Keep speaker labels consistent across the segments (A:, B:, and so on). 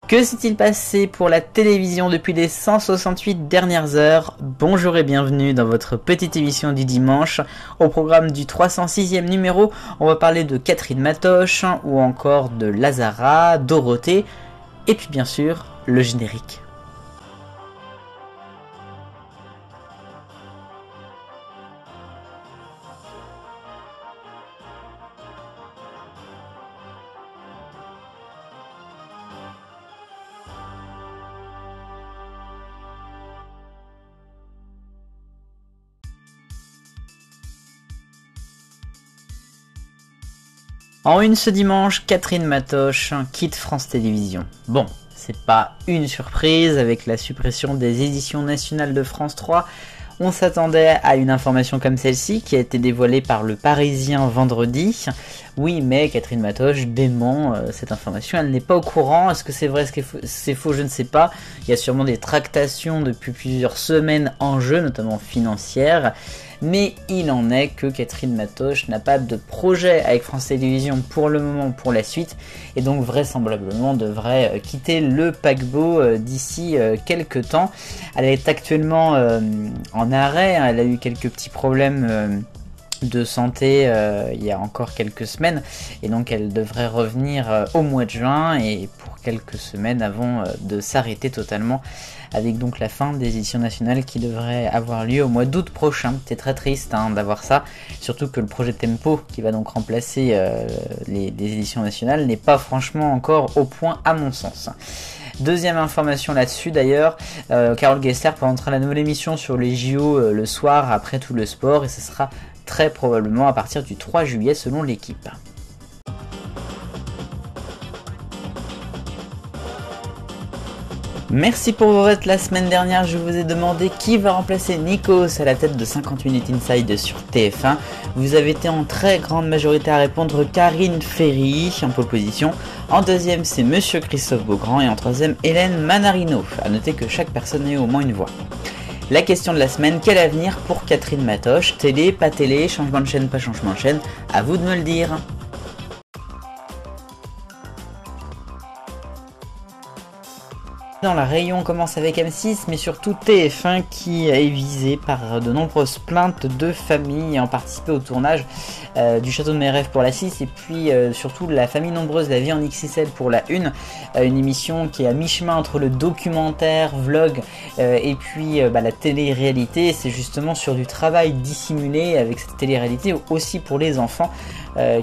A: Que s'est-il passé pour la télévision depuis les 168 dernières heures? Bonjour et bienvenue dans votre petite émission du dimanche. Au programme du 306e numéro, on va parler de Catherine Matoche ou encore de Lazara, Dorothée et puis bien sûr le générique. En une ce dimanche, Catherine Matoche quitte France Télévisions. Bon, c'est pas une surprise avec la suppression des éditions nationales de France 3. On s'attendait à une information comme celle-ci qui a été dévoilée par le Parisien vendredi. Oui, mais Catherine Matoche dément cette information, elle n'est pas au courant. Est-ce que c'est vrai, est-ce que c'est faux, je ne sais pas. Il y a sûrement des tractations depuis plusieurs semaines en jeu, notamment financières. Mais il en est que Catherine Matoche n'a pas de projet avec France Télévisions pour le moment, pour la suite, et donc vraisemblablement devrait quitter le paquebot d'ici quelques temps. Elle est actuellement en arrêt, hein, elle a eu quelques petits problèmes de santé il y a encore quelques semaines, et donc elle devrait revenir au mois de juin, et pour quelques semaines avant de s'arrêter totalement, avec donc la fin des éditions nationales qui devrait avoir lieu au mois d'août prochain. C'est très triste d'avoir ça, surtout que le projet Tempo qui va donc remplacer les éditions nationales n'est pas franchement encore au point à mon sens. Deuxième information là-dessus d'ailleurs, Carole Gessler présentera la nouvelle émission sur les JO le soir après tout le sport, et ce sera très probablement à partir du 3 juillet selon l'équipe. Merci pour vos votes. La semaine dernière, je vous ai demandé qui va remplacer Nikos à la tête de 50 Minutes Inside sur TF1. Vous avez été en très grande majorité à répondre Karine Ferry en pole position. En deuxième, c'est Monsieur Christophe Beaugrand, et en troisième, Hélène Manarino. A noter que chaque personne a eu au moins une voix. La question de la semaine, quel avenir pour Catherine Matoche? Télé, pas télé, changement de chaîne, pas changement de chaîne? À vous de me le dire. Dans la rayon, on commence avec M6, mais surtout TF1 qui est visé par de nombreuses plaintes de familles ayant participé au tournage du Château de mes rêves pour la 6, et puis surtout la famille nombreuse, la vie en XXL pour la 1, une émission qui est à mi-chemin entre le documentaire, vlog et puis la télé-réalité. C'est justement sur du travail dissimulé avec cette télé-réalité aussi pour les enfants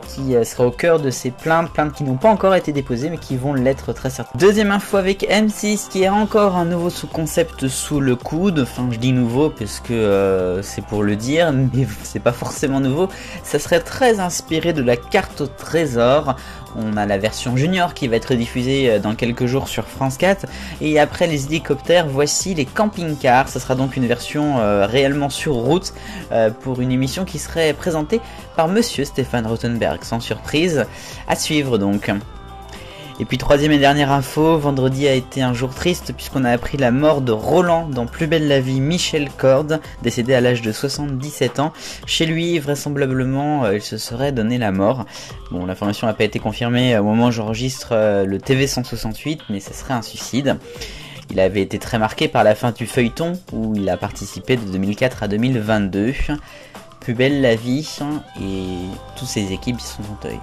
A: qui sera au cœur de ces plaintes qui n'ont pas encore été déposées mais qui vont l'être très certainement. Deuxième info avec M6 qui a encore un nouveau sous-concept sous le coude. Enfin, je dis nouveau parce que c'est pour le dire, mais c'est pas forcément nouveau. Ça serait très inspiré de la carte au trésor. On a la version junior qui va être diffusée dans quelques jours sur France 4. Et après les hélicoptères, voici les camping-cars. Ce sera donc une version réellement sur route pour une émission qui serait présentée par Monsieur Stéphane Rothenberg. Sans surprise, à suivre donc. Et puis troisième et dernière info, vendredi a été un jour triste puisqu'on a appris la mort de Roland dans Plus belle la vie, Michel Corde, décédé à l'âge de 77 ans. Chez lui, vraisemblablement, il se serait donné la mort. Bon, l'information n'a pas été confirmée au moment où j'enregistre le TV 168, mais ce serait un suicide. Il avait été très marqué par la fin du feuilleton où il a participé de 2004 à 2022. Plus belle la vie, et toutes ses équipes y sont en deuil.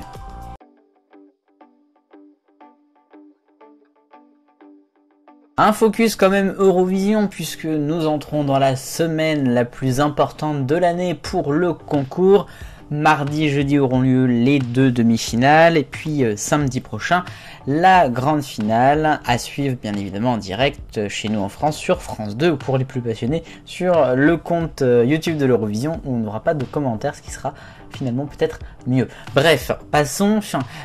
A: Un focus quand même Eurovision puisque nous entrons dans la semaine la plus importante de l'année pour le concours. Mardi, jeudi auront lieu les deux demi-finales et puis samedi prochain la grande finale à suivre bien évidemment en direct chez nous en France sur France 2 ou pour les plus passionnés sur le compte YouTube de l'Eurovision où on n'aura pas de commentaires, ce qui sera finalement peut-être mieux. Bref, passons.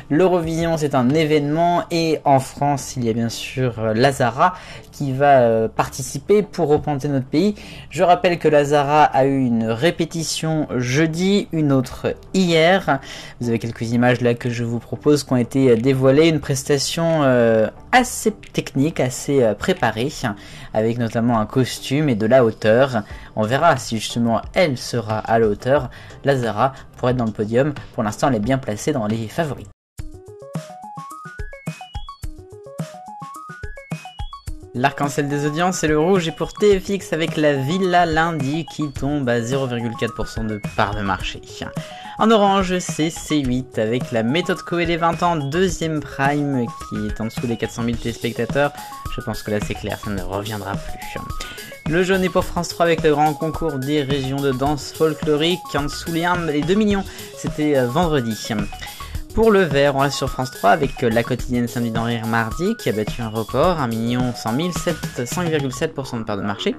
A: L'Eurovision c'est un événement et en France il y a bien sûr Lazara qui va participer pour représenter notre pays. Je rappelle que Lazara a eu une répétition jeudi, une autre hier. Vous avez quelques images là que je vous propose qui ont été dévoilées. Une prestation assez technique, assez préparée, avec notamment un costume et de la hauteur. On verra si justement elle sera à la hauteur. Lazara pour être dans le podium. Pour l'instant elle est bien placée dans les favoris. L'arc-en-ciel des audiences est le rouge et pour TFX avec la Villa Lundi qui tombe à 0,4% de part de marché. En orange, c'est C8 avec la méthode Koé les 20 ans, deuxième prime qui est en dessous des 400 000 téléspectateurs. Je pense que là c'est clair, ça ne reviendra plus. Le jaune est pour France 3 avec le grand concours des régions de danse folklorique. En dessous les 2 millions, c'était vendredi. Pour le vert, on reste sur France 3 avec la quotidienne Samedi d'en rire mardi qui a battu un record, 1 100 000, 5,7% de part de marché.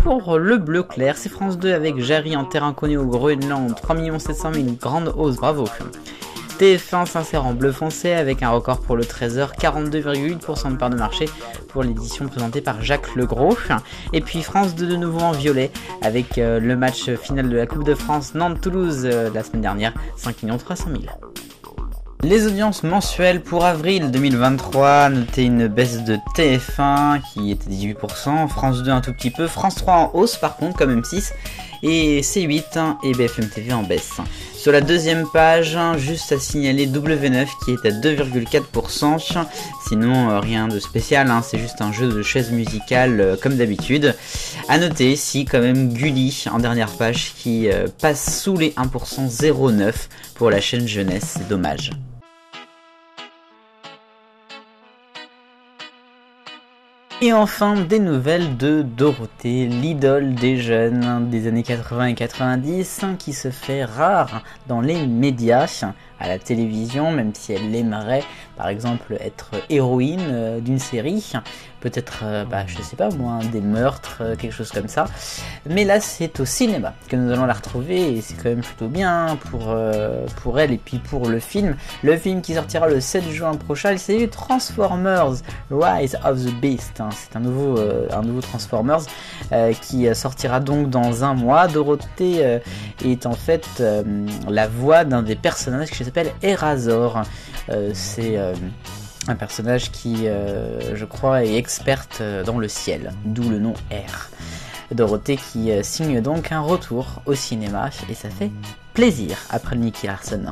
A: Pour le bleu clair, c'est France 2 avec Jarry en terre inconnue au Groenland, 3 700 000, grande hausse, bravo. TF1 s'insère en bleu foncé avec un record pour le 13h, 42,8% de part de marché pour l'édition présentée par Jacques Legros. Et puis France 2 de nouveau en violet avec le match final de la Coupe de France Nantes-Toulouse la semaine dernière, 5 300 000. Les audiences mensuelles pour avril 2023, notez une baisse de TF1 qui était 18%, France 2 un tout petit peu, France 3 en hausse par contre comme M6 et C8 et BFM TV en baisse. Sur la deuxième page, juste à signaler W9 qui est à 2,4%, sinon rien de spécial, c'est juste un jeu de chaises musicales comme d'habitude. A noter ici quand même Gulli en dernière page qui passe sous les 1%, 0,9 pour la chaîne jeunesse, c'est dommage. Et enfin, des nouvelles de Dorothée, l'idole des jeunes des années 80 et 90, qui se fait rare dans les médias, à la télévision, même si elle aimerait, par exemple, être héroïne d'une série, peut-être, je sais pas moi, des meurtres, quelque chose comme ça. Mais là, c'est au cinéma que nous allons la retrouver, et c'est quand même plutôt bien pour elle, et puis pour le film. Le film qui sortira le 7 juin prochain, il s'agit de Transformers, Rise of the Beast. C'est un nouveau Transformers qui sortira donc dans un mois. Dorothée est en fait la voix d'un des personnages qui s'appelle Erazor. C'est un personnage qui, je crois, est experte dans le ciel, d'où le nom R. Dorothée qui signe donc un retour au cinéma et ça fait plaisir après Nicky Larson.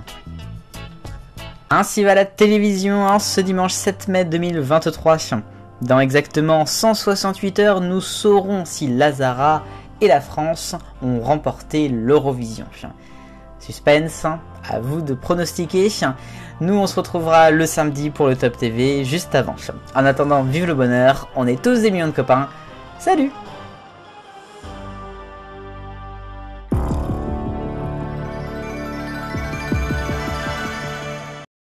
A: Ainsi va la télévision ce dimanche 7 mai 2023. Dans exactement 168 heures, nous saurons si Lazara et la France ont remporté l'Eurovision. Suspense, à vous de pronostiquer. Nous, on se retrouvera le samedi pour le Top TV, juste avant. En attendant, vive le bonheur, on est tous des millions de copains. Salut!